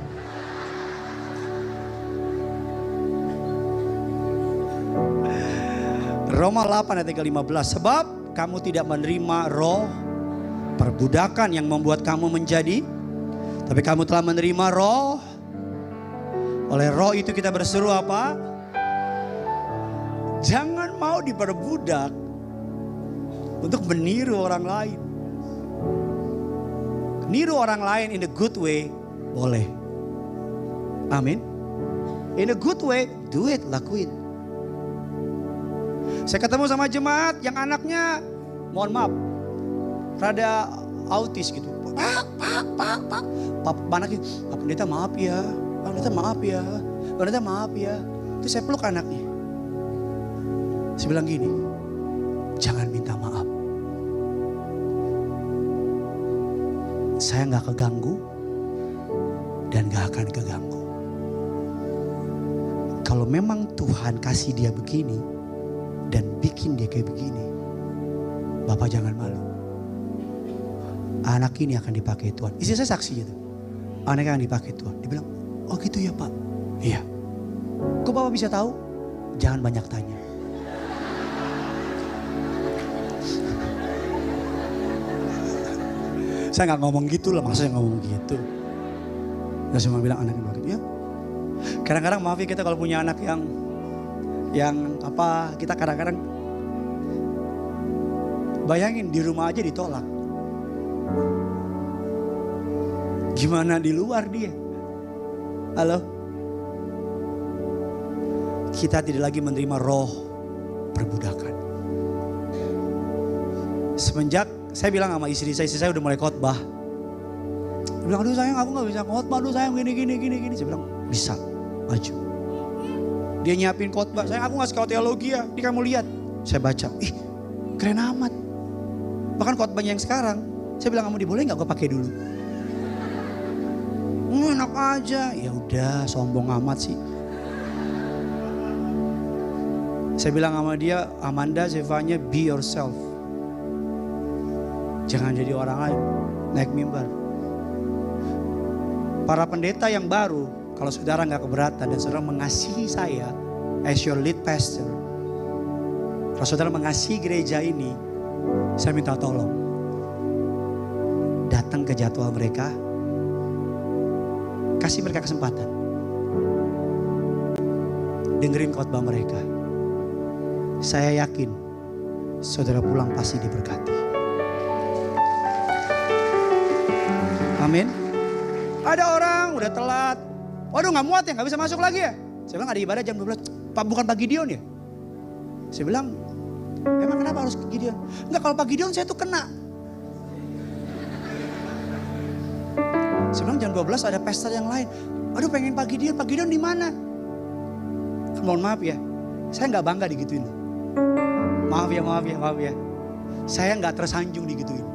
Roma 8 ayat 15. Sebab kamu tidak menerima roh perbudakan yang membuat kamu menjadi, tapi kamu telah menerima roh. Oleh roh itu kita berseru apa? Jangan mau diperbudak untuk meniru orang lain. Niru orang lain in a good way boleh. Amin. In a good way, do it, lakuin. Saya ketemu sama jemaat yang anaknya, mohon maaf, rada autis gitu. Pak anaknya, Pak Pendeta maaf ya, Pak Pendeta maaf ya, Pak Pendeta maaf ya. Terus saya peluk anaknya. Saya bilang gini, jangan minta maaf. Saya gak keganggu dan gak akan keganggu. Kalau memang Tuhan kasih dia begini dan bikin dia kayak begini, Bapak jangan malu. Anak ini akan dipakai Tuhan. Istri saya saksi itu. Anaknya akan dipakai Tuhan. Dia bilang, oh gitu ya Pak. Iya. Kok Bapak bisa tahu? Jangan banyak tanya. Saya gak ngomong gitu lah, maksudnya ngomong gitu. Saya cuma bilang anaknya begitu ya. Kadang-kadang maaf ya, kita kalau punya anak yang apa, kita kadang-kadang bayangin di rumah aja ditolak. Gimana di luar dia? Halo? Kita tidak lagi menerima roh perbudakan. Semenjak saya bilang sama istri saya udah mulai khotbah. Dia bilang, aduh sayang aku gak bisa khotbah, aduh sayang gini. Saya bilang, bisa, maju. Dia nyiapin khotbah, sayang aku gak suka teologi ya, ini kamu lihat. Saya baca, ih keren amat. Bahkan khotbahnya yang sekarang, saya bilang kamu boleh gak gue pakai dulu. Enak aja, ya udah sombong amat sih. Saya bilang sama dia, Amanda, Zevanya, be yourself. Jangan jadi orang lain, naik mimbar. Para pendeta yang baru, kalau saudara gak keberatan dan saudara mengasihi saya as your lead pastor, kalau saudara mengasihi gereja ini, saya minta tolong. Datang ke jadwal mereka, kasih mereka kesempatan. Dengerin khotbah mereka. Saya yakin saudara pulang pasti diberkati. Amin. Ada orang udah telat. Waduh gak muat ya, gak bisa masuk lagi ya. Saya bilang ada ibadah jam 12. Pak bukan Pak Gideon ya? Saya bilang, emang kenapa harus Gideon? Enggak, kalau Pak Gideon saya tuh kena. Saya bilang jam 12 ada pesta yang lain. Aduh pengen Pak Gideon di mana? Mohon maaf ya, saya gak bangga digituin. Maaf ya. Saya gak tersanjung digituin.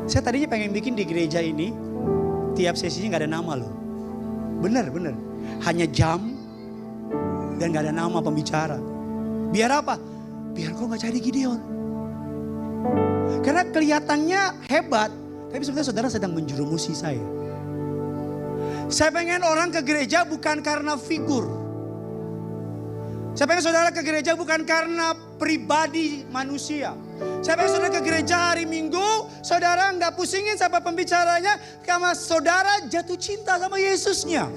Saya tadinya pengen bikin di gereja ini, tiap sesinya gak ada nama loh. Bener. Hanya jam dan gak ada nama pembicara. Biar apa? Biar kok gak cari Gideon. Karena kelihatannya hebat, tapi sebenarnya saudara sedang menjerumusi saya. Saya pengen orang ke gereja bukan karena figur. Saya pengen saudara ke gereja bukan karena pribadi manusia. Saya pengen saudara ke gereja hari Minggu, saudara nggak pusingin sama pembicaranya, karena saudara jatuh cinta sama Yesusnya.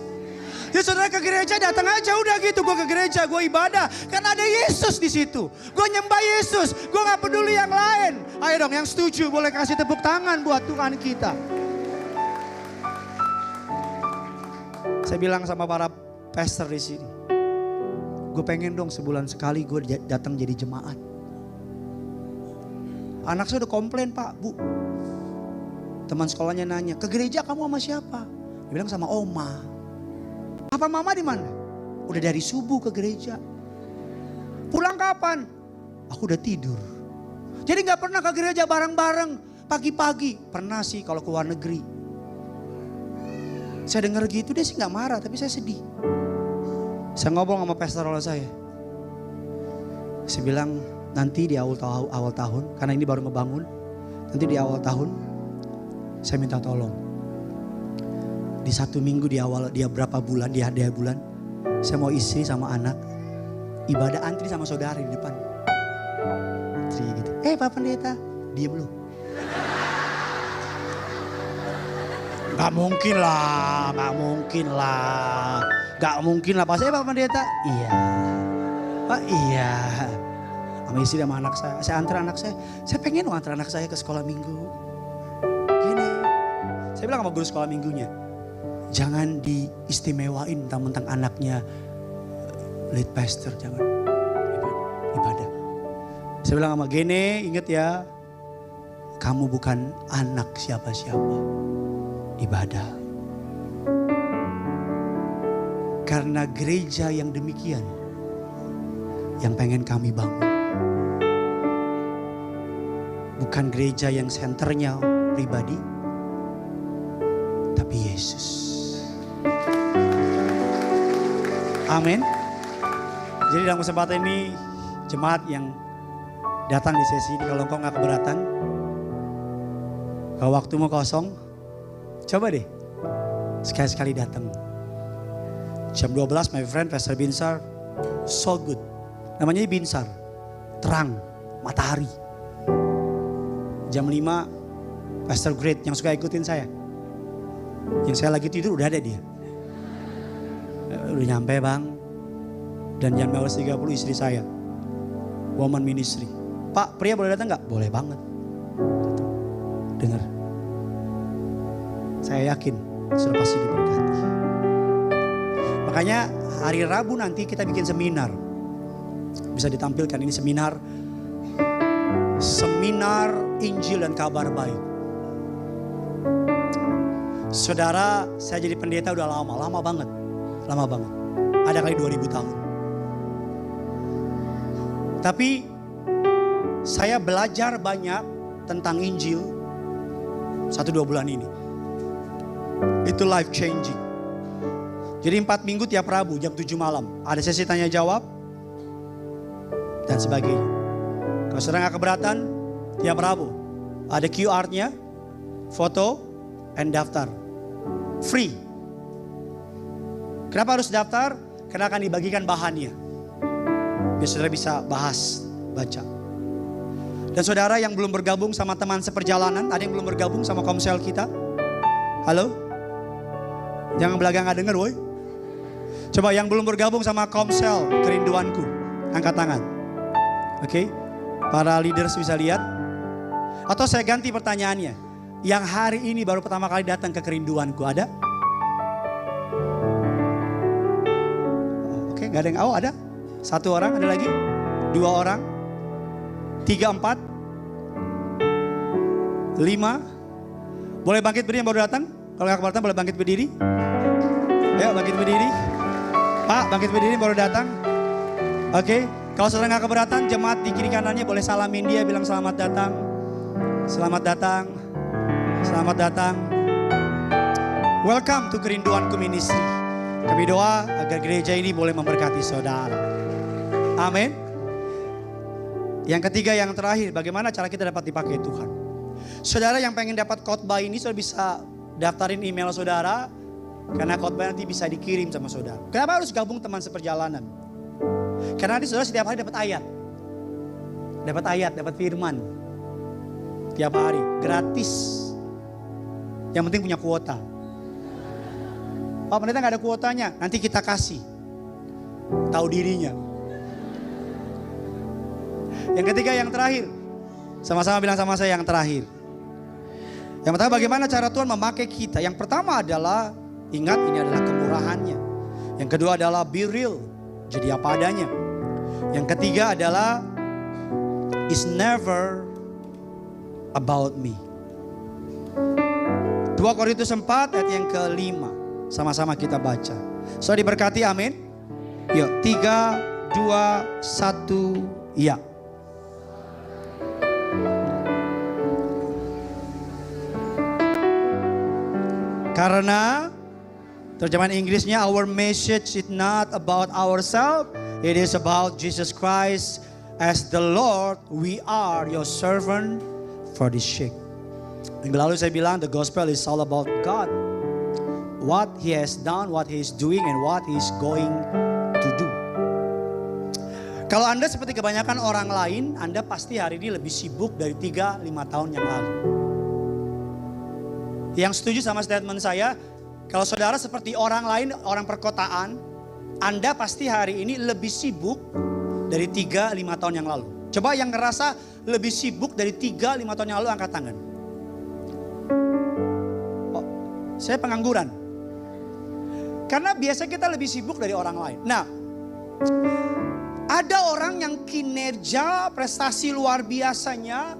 Ya saudara ke gereja datang aja udah gitu, gue ke gereja, gue ibadah karena ada Yesus di situ. Gue nyembah Yesus, gue nggak peduli yang lain. Ayo dong yang setuju boleh kasih tepuk tangan buat Tuhan kita. Saya bilang sama para pastor di sini, gue pengen dong sebulan sekali gue datang jadi jemaat. Anak saya udah komplain, Pak, Bu. Teman sekolahnya nanya, ke gereja kamu sama siapa? Dia bilang sama oma. Papa mama di mana? Udah dari subuh ke gereja. Pulang kapan? Aku udah tidur. Jadi gak pernah ke gereja bareng-bareng pagi-pagi. Pernah sih kalau ke luar negeri. Saya dengar gitu dia sih gak marah, tapi saya sedih. Saya ngobrol sama pastoral saya. Saya bilang nanti di awal tahun, karena ini baru ngebangun. Nanti di awal tahun saya minta tolong. Di 1 minggu di awal dia berapa bulan, dia bulan. Saya mau istri sama anak. Ibadah antri sama saudara di depan. Antri gitu. Pak Pendeta, diem lu. Gak mungkin lah, gak mungkin lah. Gak mungkin lah, pas Pak Pendeta. Iya. Pak iya. Sama istri sama anak saya. Saya antar anak saya. Saya pengen antar anak saya ke sekolah minggu. Gini. Saya bilang sama guru sekolah minggunya. Jangan diistimewain tentang anaknya lead pastor. Jangan. Ibadah. Saya bilang sama Gene, inget ya. Kamu bukan anak siapa-siapa. Ibadah. Karena gereja yang demikian yang pengen kami bangun. Bukan gereja yang senternya pribadi, tapi Yesus. Amin. Jadi dalam kesempatan ini jemaat yang datang di sesi ini, kalau engkau gak keberatan, kalau waktumu kosong, coba deh sekali-sekali datang. Jam 12 my friend Pastor Binsar, so good. Namanya Binsar, terang, matahari. Jam 5 Pastor Great yang suka ikutin saya. Yang saya lagi tidur udah ada dia. Udah nyampe bang. Dan jam 12.30 istri saya. Woman Ministry. Pak pria boleh datang gak? Boleh banget. Dengar. Saya yakin sudah pasti diberkati. Makanya hari Rabu nanti kita bikin seminar. Bisa ditampilkan ini seminar Injil dan kabar baik. Saudara, saya jadi pendeta udah lama banget. Ada kali 2000 tahun. Tapi saya belajar banyak tentang Injil 1-2 bulan ini. Itu life changing. Jadi 4 minggu tiap Rabu jam 7 malam. Ada sesi tanya jawab. Dan sebagainya. Kalau saudara gak keberatan, tiap Rabu. Ada QR-nya, foto, and daftar. Free. Kenapa harus daftar? Karena akan dibagikan bahannya. Biar saudara bisa bahas, baca. Dan saudara yang belum bergabung sama teman seperjalanan, ada yang belum bergabung sama komsel kita? Halo? Jangan belagang gak denger woy. Coba yang belum bergabung sama komsel kerinduanku, angkat tangan. Oke? Para leaders bisa lihat. Atau saya ganti pertanyaannya. Yang hari ini baru pertama kali datang ke kerinduanku, ada? Oke, gak ada yang, ada? 1 orang, ada lagi? 2 orang? 3, 4? 5? Boleh bangkit berdiri yang baru datang? Kalau gak keberatan boleh bangkit berdiri? Ayo bangkit berdiri. Pak bangkit berdiri baru datang. Oke, kalau saudara gak keberatan, jemaat di kiri kanannya boleh salamin dia, bilang selamat datang. Selamat datang. Selamat datang. Welcome to Kerinduanku Ministry. Kami doa agar gereja ini boleh memberkati saudara. Amin. Yang ketiga, yang terakhir, bagaimana cara kita dapat dipakai Tuhan. Saudara yang pengen dapat khotbah ini, saudara bisa daftarin email saudara. Karena khotbah nanti bisa dikirim sama saudara. Kenapa harus gabung teman seperjalanan? Karena nanti saudara setiap hari dapat ayat. Dapat firman. Tiap hari, gratis. Yang penting punya kuota. Pak pendeta gak ada kuotanya, nanti kita kasih. Tahu dirinya. Yang ketiga, yang terakhir. Sama-sama bilang sama saya yang terakhir. Yang pertama, bagaimana cara Tuhan memakai kita. Yang pertama adalah, ingat ini adalah kemurahannya. Yang kedua adalah be real, jadi apa adanya. Yang ketiga adalah it's never about me. 2 Korintus 4 ayat yang ke-5. Sama-sama kita baca. So diberkati, amin. Yuk 3, 2, 1, ya. Karena terjemahan Inggrisnya, our message is not about ourselves, it is about Jesus Christ as the Lord. We are your servant for this sake. Minggu lalu saya bilang the gospel is all about God. What He has done, what He is doing, and what He is going to do. Kalau Anda seperti kebanyakan orang lain, Anda pasti hari ini lebih sibuk dari 3-5 tahun yang lalu. Yang setuju sama statement saya, kalau saudara seperti orang lain, orang perkotaan, Anda pasti hari ini lebih sibuk dari 3-5 tahun yang lalu. Coba yang ngerasa lebih sibuk dari 3-5 tahun yang lalu, angkat tangan. Oh, saya pengangguran. Karena biasa kita lebih sibuk dari orang lain. Nah, ada orang yang kinerja, prestasi luar biasanya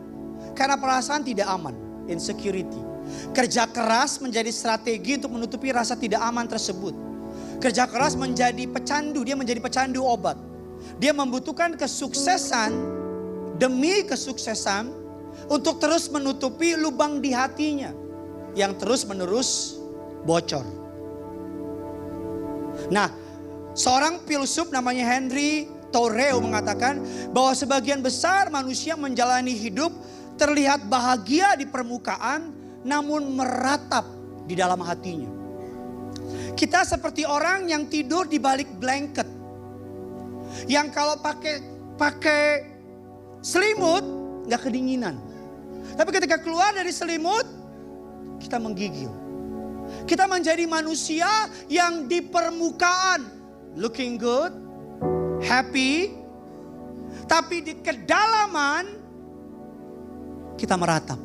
karena perasaan tidak aman, insecurity. Kerja keras menjadi strategi untuk menutupi rasa tidak aman tersebut. Kerja keras menjadi pecandu, dia menjadi pecandu obat. Dia membutuhkan kesuksesan demi kesuksesan untuk terus menutupi lubang di hatinya yang terus menerus bocor. Nah, seorang filsuf namanya Henry Thoreau mengatakan bahwa sebagian besar manusia menjalani hidup terlihat bahagia di permukaan, namun meratap di dalam hatinya. Kita seperti orang yang tidur di balik blanket, yang kalau pakai selimut nggak kedinginan, tapi ketika keluar dari selimut kita menggigil. Kita menjadi manusia yang di permukaan looking good, happy, tapi di kedalaman kita meratap.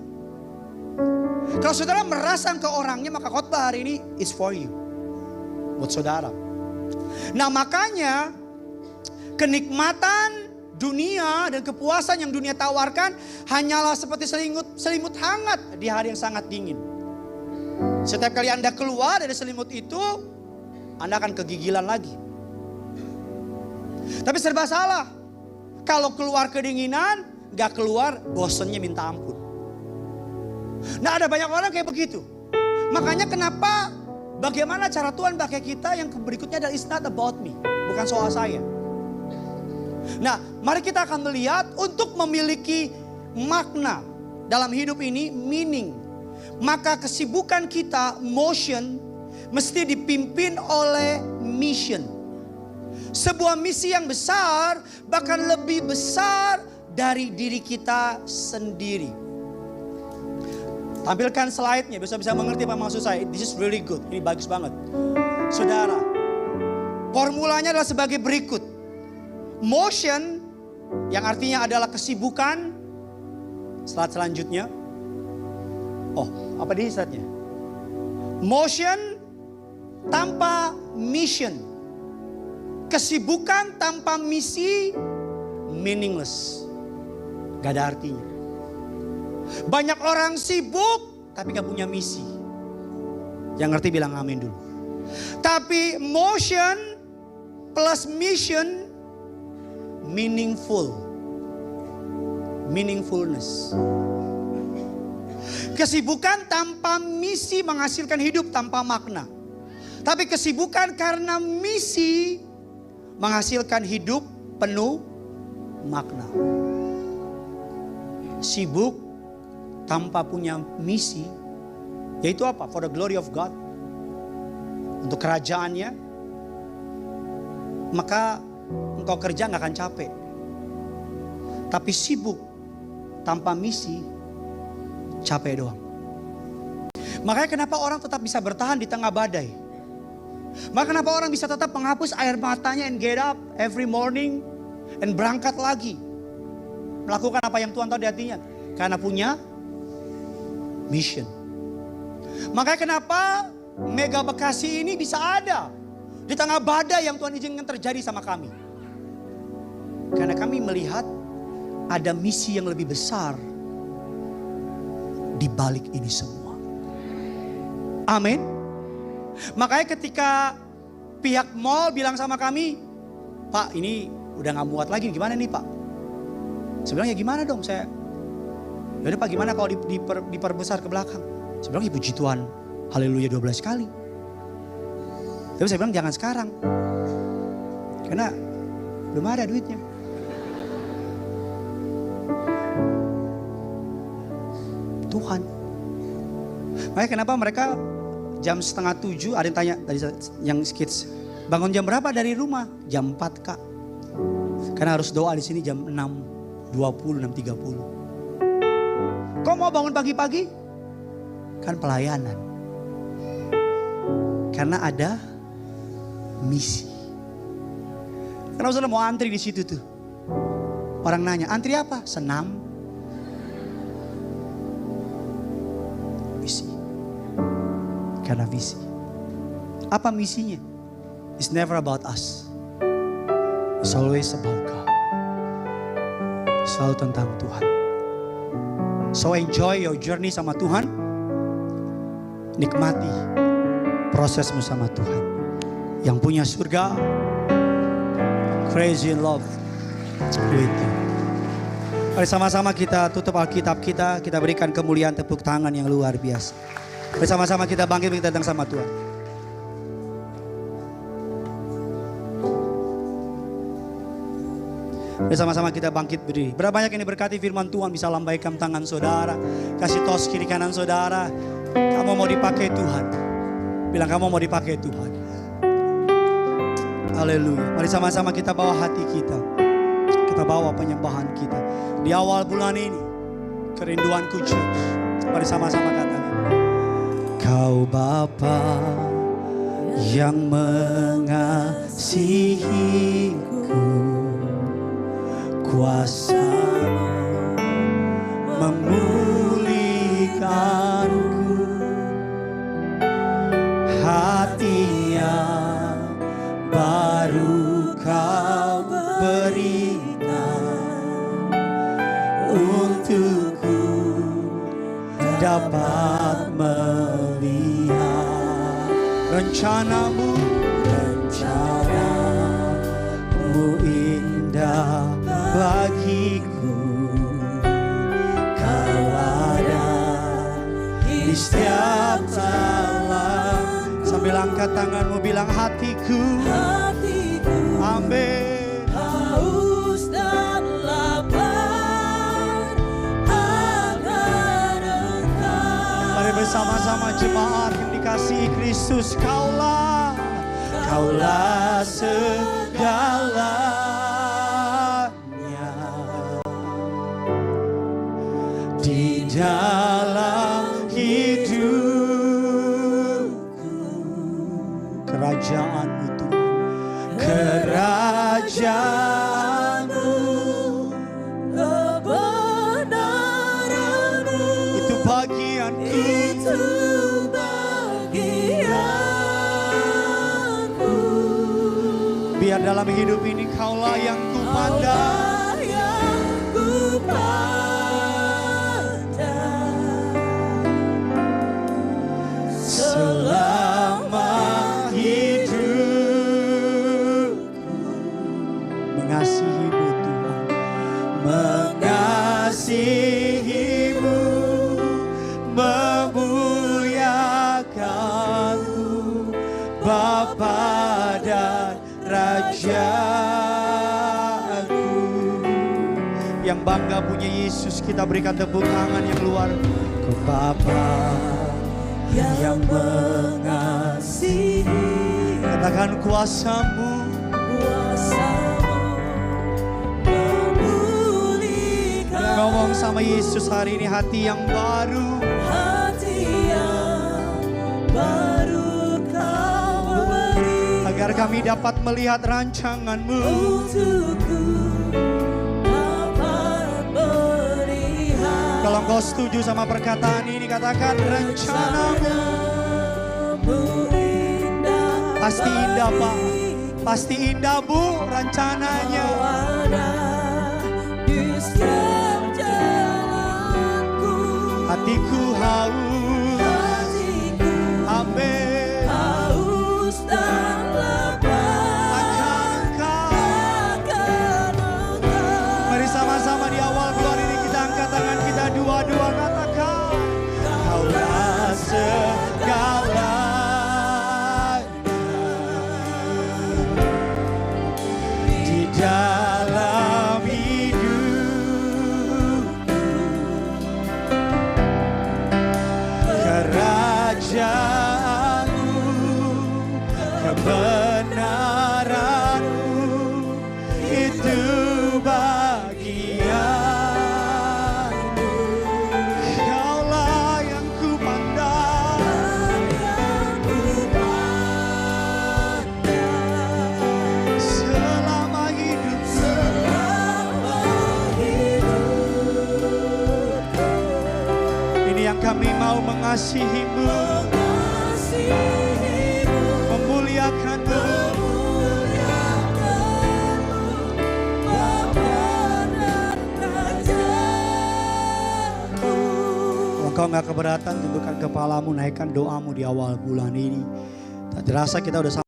Kalau saudara merasakan ke orangnya, maka khotbah hari ini is for you, buat saudara. Nah makanya kenikmatan dunia dan kepuasan yang dunia tawarkan hanyalah seperti selimut hangat di hari yang sangat dingin. Setiap kali Anda keluar dari selimut itu, Anda akan kegigilan lagi. Tapi serba salah. Kalau keluar kedinginan, gak keluar bosennya minta ampun. Nah ada banyak orang kayak begitu. Makanya kenapa, bagaimana cara Tuhan pakai kita, yang berikutnya adalah it's not about me. Bukan soal saya. Nah mari kita akan melihat untuk memiliki makna dalam hidup ini, meaning. Maka kesibukan kita, motion, mesti dipimpin oleh mission. Sebuah misi yang besar, bahkan lebih besar dari diri kita sendiri. Tampilkan slide-nya, bisa mengerti apa maksud saya. This is really good, ini bagus banget. Saudara, formulanya adalah sebagai berikut. Motion, yang artinya adalah kesibukan. Slide selanjutnya. Oh, apa di slide-nya? Motion tanpa mission. Kesibukan tanpa misi meaningless. Gak ada artinya. Banyak orang sibuk tapi gak punya misi. Yang ngerti bilang amin dulu. Tapi motion plus mission meaningful. Meaningfulness. Kesibukan tanpa misi menghasilkan hidup tanpa makna. Tapi kesibukan karena misi menghasilkan hidup penuh makna. Sibuk tanpa punya misi, yaitu apa? For the glory of God. Untuk kerajaannya. Maka engkau kerja gak akan capek. Tapi sibuk tanpa misi, capek doang. Makanya kenapa orang tetap bisa bertahan di tengah badai. Maka kenapa orang bisa tetap menghapus air matanya and get up every morning and berangkat lagi. Melakukan apa yang Tuhan tahu di hatinya. Karena punya mission. Makanya kenapa Mega Bekasi ini bisa ada di tengah badai yang Tuhan izinkan terjadi sama kami. Karena kami melihat ada misi yang lebih besar di balik ini semua. Amin. Makanya ketika pihak mall bilang sama kami, Pak ini udah gak muat lagi, gimana nih Pak? Saya bilang ya gimana dong, saya yaudah Pak gimana kalau diperbesar ke belakang. Saya bilang ya puji Tuhan, haleluya 12 kali. Tapi saya bilang jangan sekarang, karena belum ada duitnya. Tuhan. Makanya kenapa mereka jam 6:30 ada yang tanya tadi yang kids, bangun jam berapa dari rumah? Jam 4 Kak. Karena harus doa di sini jam 6:20, 6:30. Kok mau bangun pagi-pagi? Kan pelayanan. Karena ada misi. Karena saudara mau antri di situ tuh. Orang nanya, antri apa? Senam. Misi. Karena visi. Apa misinya? It's never about us. It's always about God. Selalu tentang Tuhan. So enjoy your journey sama Tuhan. Nikmati prosesmu sama Tuhan. Yang punya surga, crazy in love with you. Mari sama-sama kita tutup Alkitab kita berikan kemuliaan tepuk tangan yang luar biasa. Mari sama-sama kita bangkit, kita datang sama Tuhan. Mari sama-sama kita bangkit berdiri. Berapa banyak ini berkati firman Tuhan, bisa lambaikan tangan saudara, kasih tos kiri kanan saudara. Kamu mau dipakai Tuhan. Bilang kamu mau dipakai Tuhan. Haleluya. Mari sama-sama kita bawa hati kita. Kita bawa penyembahan kita. Di awal bulan ini, kerinduanku church. Mari sama-sama katakan. Kau Bapa yang mengasihiku, kuasa-Mu memulihkanku, hati yang baru Kau berikan untukku dapat melihat rencana-Mu indah bagiku. Kau ada di setiap talam. Sambil angkat tanganmu bilang hatiku, amin. Haus dan lapar akan Engkau. Mari bersama-sama jemaat yang dikasihi Kristus. Kaulah segalanya di dalam hidupku. Kerajaan-Mu Tuhan, kerajaan-Mu, kebenaran-Mu, itu bagianku. itu bagianku. Biar dalam hidup ini Kaulah yang kupandang. Kaulah yang kupandang Selama hidupku, mengasihi-Mu Tuhan, mengasihi-Mu, memuliakan-Mu, Bapa dan Raja-Ku. Yang bangga punya Yesus, kita berikan tepuk tangan yang luar. Kau Bapa yang mengasihi, katakan kuasa-Mu, kuasa-Mu ngomong sama Yesus hari ini, hati yang baru. Hati yang baru Kau beri Agar kami dapat melihat rancangan-Mu. untukku, dapat melihat Kalau engkau setuju sama perkataan ini, katakan rencana-Mu. rencanamu indah. Pasti indah, Pak. Pasti indah, Bu, rencananya. Kau ada di setiap jalanku. Hatiku haus. Hatiku Amin. haus dan lapar Akan Engkau. akan Engkau. Mari sama-sama di awal bulan ini kita angkat tangan kita dua-dua, katakan Kaulah segalanya di dalam hidup, kerajaanmu, kebenaranmu, itu bagianmu. Kaulah yang ku pandang selama hidup. Ini yang kami mau mengasihi-Mu, memuliakan-Mu. Kalau engkau nggak keberatan, tundukkan kepalamu, naikkan doamu di awal bulan ini. Tak terasa kita udah